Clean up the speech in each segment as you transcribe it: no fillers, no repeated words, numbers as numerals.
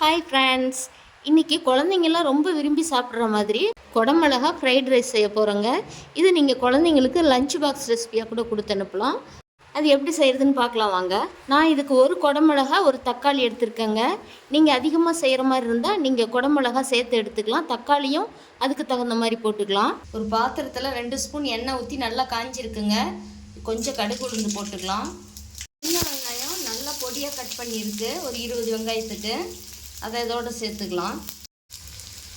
Hi friends, இன்றைக்கி குழந்தைங்கள்லாம் ரொம்ப விரும்பி சாப்பிட்ற மாதிரி குடமிளகா ஃப்ரைட் ரைஸ் செய்ய போகிறோங்க. இது நீங்கள் குழந்தைங்களுக்கு லஞ்ச் பாக்ஸ் ரெசிபியாக கூட கொடுத்து அனுப்பலாம். அது எப்படி செய்கிறதுன்னு பார்க்கலாம் வாங்க. நான் இதுக்கு ஒரு குடமிளகா ஒரு தக்காளி எடுத்துருக்கேங்க. நீங்கள் அதிகமாக செய்கிற மாதிரி இருந்தால் நீங்கள் குடமிளகா சேர்த்து எடுத்துக்கலாம். தக்காளியும் அதுக்கு தகுந்த மாதிரி போட்டுக்கலாம். ஒரு பாத்திரத்தில் 2 ஸ்பூன் எண்ணெய் ஊற்றி நல்லா காஞ்சிருக்குங்க. கொஞ்சம் கடுகு உளுந்து போட்டுக்கலாம். சின்ன வெங்காயம் நல்லா பொடியாக கட் பண்ணியிருக்கு, ஒரு 20 வெங்காயத்துக்கு. அதை இதோடு சேர்த்துக்கலாம்.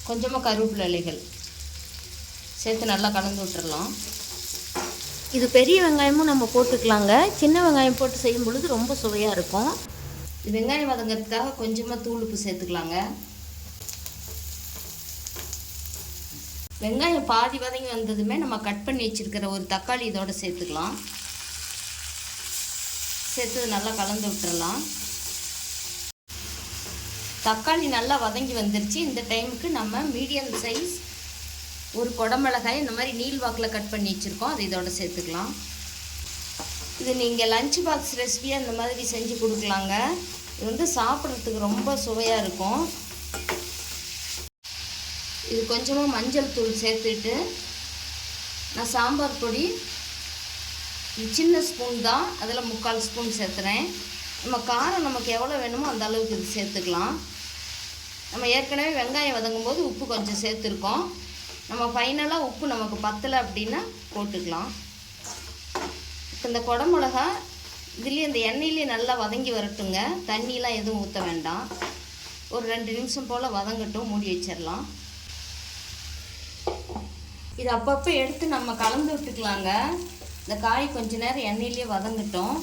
கொஞ்சமாக கருவேப்பிலை இலைகள் சேர்த்து நல்லா கலந்து விட்டுறலாம். இது பெரிய வெங்காயமும் நம்ம போட்டுக்கலாங்க. சின்ன வெங்காயம் போட்டு செய்யும் பொழுது ரொம்ப சுவையாக இருக்கும். இது வெங்காயம் வதங்கிறதுக்காக கொஞ்சமாக தூள் உப்பு சேர்த்துக்கலாங்க. வெங்காயம் பாதி வதங்கி வந்ததுமே நம்ம கட் பண்ணி வச்சுருக்கிற ஒரு தக்காளி இதோடு சேர்த்துக்கலாம். சேர்த்து நல்லா கலந்து விட்டுறலாம். தக்காளி நல்லா வதங்கி வந்துருச்சு. இந்த டைமுக்கு நம்ம மீடியம் சைஸ் ஒரு குடமிளகாய் இந்த மாதிரி நீள் வாக்கில் கட் பண்ணி வச்சுருக்கோம், அதை இதோட சேர்த்துக்கலாம். இது நீங்கள் லஞ்ச் பாக்ஸ் ரெசிபியாக இந்த மாதிரி செஞ்சு கொடுக்கலாங்க. இது வந்து சாப்பிட்றதுக்கு ரொம்ப சுவையாக இருக்கும். இது கொஞ்சமாக மஞ்சள் தூள் சேர்த்துட்டு நான் சாம்பார் பொடி சின்ன ஸ்பூன் தான், அதில் 3/4 ஸ்பூன் சேர்த்துறேன். நம்ம காரம் நமக்கு எவ்வளோ வேணுமோ அந்த அளவுக்கு இது சேர்த்துக்கலாம். நம்ம ஏற்கனவே வெங்காயம் வதங்கும் போது உப்பு கொஞ்சம் சேர்த்துருக்கோம். நம்ம ஃபைனலாக உப்பு நமக்கு பத்தலை அப்படின்னா போட்டுக்கலாம். இப்போ இந்த குடமிளகா இதுலேயே இந்த எண்ணெயிலே நல்லா வதங்கி வரட்டுங்க. தண்ணியெலாம் எதுவும் ஊற்ற வேண்டாம். ஒரு 2 நிமிஷம் போல் வதங்கட்டும், மூடி வச்சிடலாம். இது அப்பப்போ எடுத்து நம்ம கலந்து விட்டுக்கலாங்க. இந்த காய் கொஞ்ச நேரம் எண்ணெயிலே வதங்கட்டும்,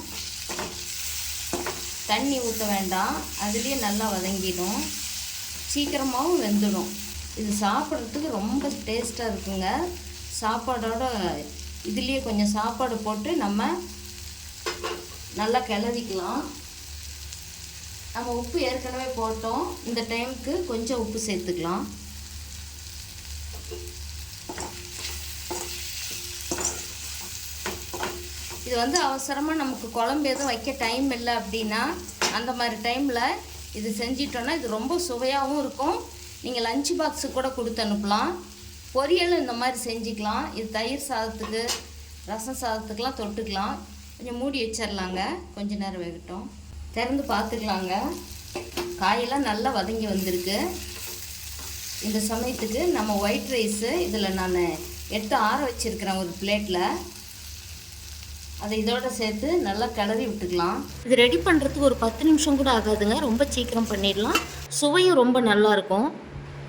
தண்ணி ஊற்ற வேண்டாம். அதுலேயே நல்லா வதங்கிடும், சீக்கிரமாகவும் வெந்துடும். இது சாப்பிட்றதுக்கு ரொம்ப டேஸ்ட்டாக இருக்குங்க. சாப்பாடோட இதுலேயே கொஞ்சம் சாப்பாடு போட்டு நம்ம நல்லா கிளறிக்கலாம். நம்ம உப்பு ஏற்கனவே போட்டோம், இந்த டைமுக்கு கொஞ்சம் உப்பு சேர்த்துக்கலாம். இது வந்து அவசரமாக நமக்கு குழம்பு எதுவும் வைக்க டைம் இல்லை அப்படின்னா அந்த மாதிரி டைமில் இது செஞ்சிட்டோன்னா இது ரொம்ப சுவையாகவும் இருக்கும். நீங்கள் லஞ்ச் பாக்ஸு கூட கொடுத்து அனுப்பலாம். பொரியலும் இந்த மாதிரி செஞ்சுக்கலாம். இது தயிர் சாதத்துக்கு, ரசம் சாதத்துக்கெலாம் தொட்டுக்கலாம். கொஞ்சம் மூடி வச்சிடலாங்க, கொஞ்ச நேரம் வேகட்டும். திறந்து பார்த்துக்கலாங்க. காயெல்லாம் நல்லா வதங்கி வந்திருக்கு. இந்த சமயத்துக்கு நம்ம ஒயிட் ரைஸு இதில் நான் எடுத்து ஆற வச்சுருக்கிறேன் ஒரு பிளேட்டில். அதை இதோடு சேர்த்து நல்லா கிளறி விட்டுக்கலாம். இது ரெடி பண்ணுறதுக்கு ஒரு 10 நிமிஷம் கூட ஆகாதுங்க, ரொம்ப சீக்கிரம் பண்ணிடலாம். சுவையும் ரொம்ப நல்லாயிருக்கும்.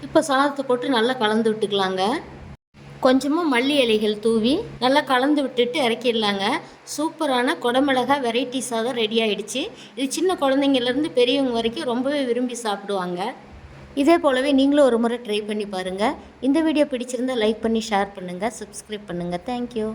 இப்போ சாதத்தை போட்டு நல்லா கலந்து விட்டுக்கலாங்க. கொஞ்சமாக மல்லி இலைகள் தூவி நல்லா கலந்து விட்டுட்டு இறக்கிடலாங்க. சூப்பரான குடமிளகா வெரைட்டி சாதம் ரெடி ஆகிடுச்சு. இது சின்ன குழந்தைங்கள்லேருந்து பெரியவங்க வரைக்கும் ரொம்பவே விரும்பி சாப்பிடுவாங்க. இதே போலவே நீங்களும் ஒரு முறை ட்ரை பண்ணி பாருங்கள். இந்த வீடியோ பிடிச்சிருந்தால் லைக் பண்ணி ஷேர் பண்ணுங்கள், சப்ஸ்கிரைப் பண்ணுங்கள். தேங்க்யூ.